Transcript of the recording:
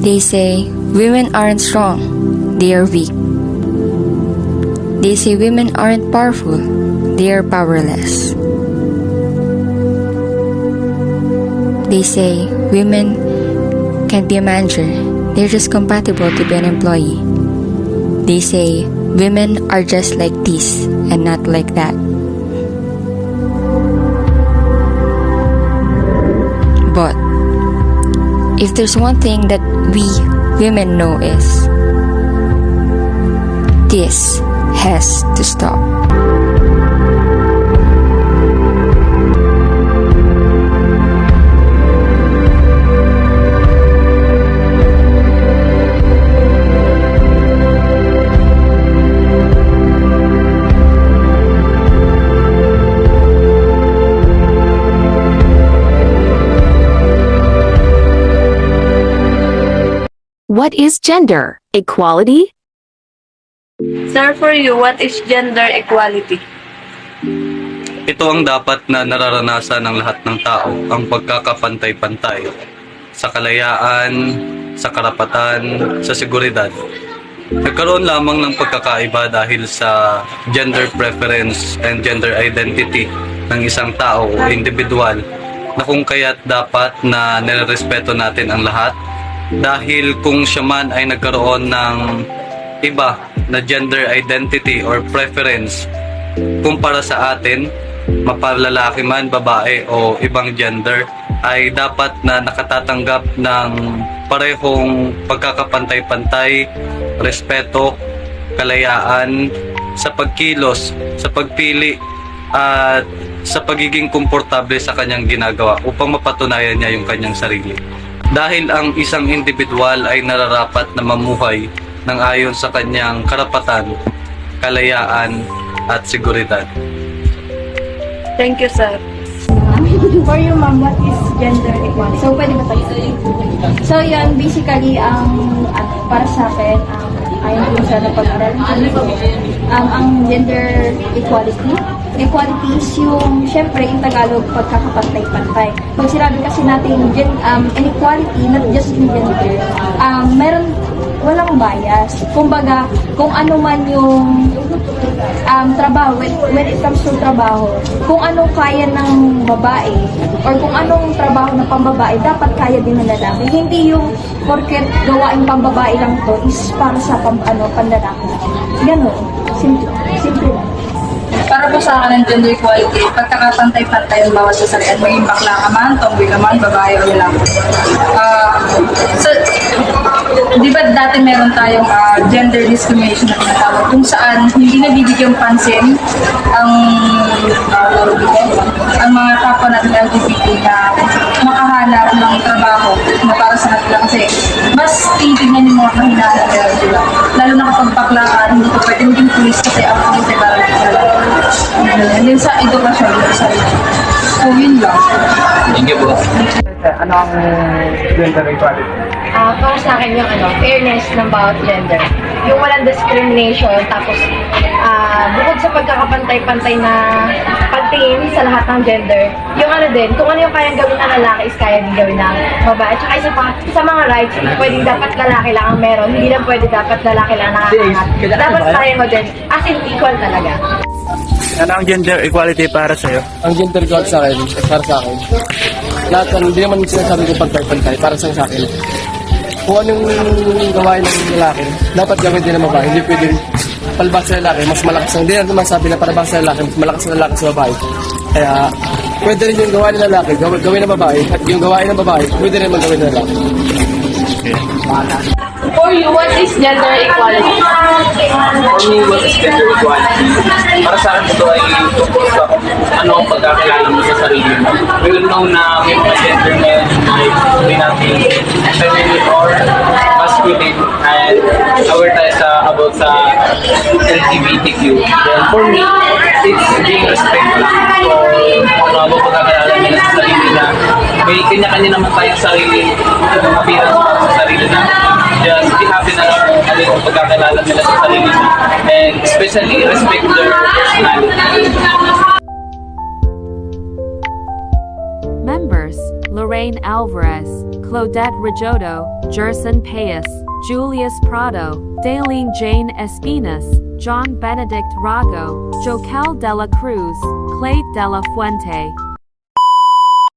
They say women aren't strong, they are weak. They say women aren't powerful, they are powerless. They say women can't be a manager, they're just compatible to be an employee. They say women are just like this and not like that. But if there's one thing that we women know is this has to stop. What is gender equality? Sir, for you, what is gender equality? Ito ang dapat na nararanasan ng lahat ng tao, ang pagkakapantay-pantay sa kalayaan, sa karapatan, sa seguridad. Nagkaroon lamang ng pagkakaiba dahil sa gender preference and gender identity ng isang tao o individual na kung kaya't dapat na nirerespeto natin ang lahat dahil kung siya man ay nagkaroon ng iba na gender identity or preference kumpara sa atin, mapalalaki man, babae o ibang gender, ay dapat na nakatatanggap ng parehong pagkakapantay-pantay, respeto, kalayaan sa pagkilos, sa pagpili at sa pagiging komportable sa kanyang ginagawa upang mapatunayan niya yung kanyang sarili. Dahil ang isang individual ay nararapat na mamuhay ng ayon sa kanyang karapatan, kalayaan at seguridad. Thank you, sir. For you, ma'am, what is gender equality? So, pwede ba tayo? So, yun, basically, para sa akin, ayon din sa napag-aral, ang gender equality is yung, syempre, in Tagalog, pagkakapantay-pantay. Pag sinabi kasi natin inequality, not just in gender, walang bias. Kumbaga, kung ano man yung trabaho, when it comes to trabaho, kung anong kaya ng babae, or kung anong trabaho ng pambabae, dapat kaya din ng lalaki. Hindi yung porket gawain pambabae lang to is para sa panlalaki. Ganon. Simple lang. Para po sa akin ng gender equality, pagkakapantay-pantay ang bawat sasalian, maging bakla ka man, tomboy ka man, babae o lalaki. Di ba dati meron tayong gender discrimination na tinatawag kung saan hindi nabibigyang pansin ang mga kapwa natin LGBT na makahanap ng trabaho na para sa kanila kasi mas titignan yung mga kahinaan nila, diba? Lalo na kapag bakla ka, hindi ko pwede maging pulis kasi ang pulis ay parang and then sa edukasyon, so yun lang. Thank you po. Ano ang gender equality? Para sa akin yung fairness ng bawat gender. Yung walang discrimination, tapos bukod sa pagkakapantay-pantay na pagtingin sa lahat ng gender, yung din, kung ano yung kayang gawin ng lalaki is kaya din gawin ng babae. At saka isa pa, sa mga rights, pwedeng dapat lalaki lang ang meron, hindi lang pwede dapat lalaki lang nakakaangat. Dapat pareho din, as in equal talaga. Ano ang gender equality para sa'yo? Ang gender equality para sa akin, lahat hindi naman sinasabi ko pantay-pantay, para sa akin. Kung anong gawain ng lalaki, dapat gawin din ng babae. Hindi pwede palabas sa lalaki, mas malakas. Hindi naman sabi na palabas sa lalaki, mas malakas sa lalaki sa babae. Kaya, pwede rin yung gawain ng lalaki, gawin ng babae. At yung gawain ng babae, pwede rin gawin ng lalaki. For you, what is gender equality? For me, what is gender equality? Para sa akin ito ay tungkol sa ano ang pagkakilala mo sa sarili mo. We will know na may mga gender ngayon ay sabi natin feminine or masculine and aware tayo about sa LGBTQ. Then for me, it's being respect lang for kung ano pagkakilala nila sa sarili na may kanya-kanya naman tayong sarili appearance sa sarili na just be happy na ano yung pagkakilala nila sa sarili and especially respect their personality. Lorraine Alvarez, Claudette Rijoto, Jerson Paes, Julius Prado, Daleen Jane Espinas, John Benedict Rago, Jocal Dela Cruz, Clay Dela Fuente,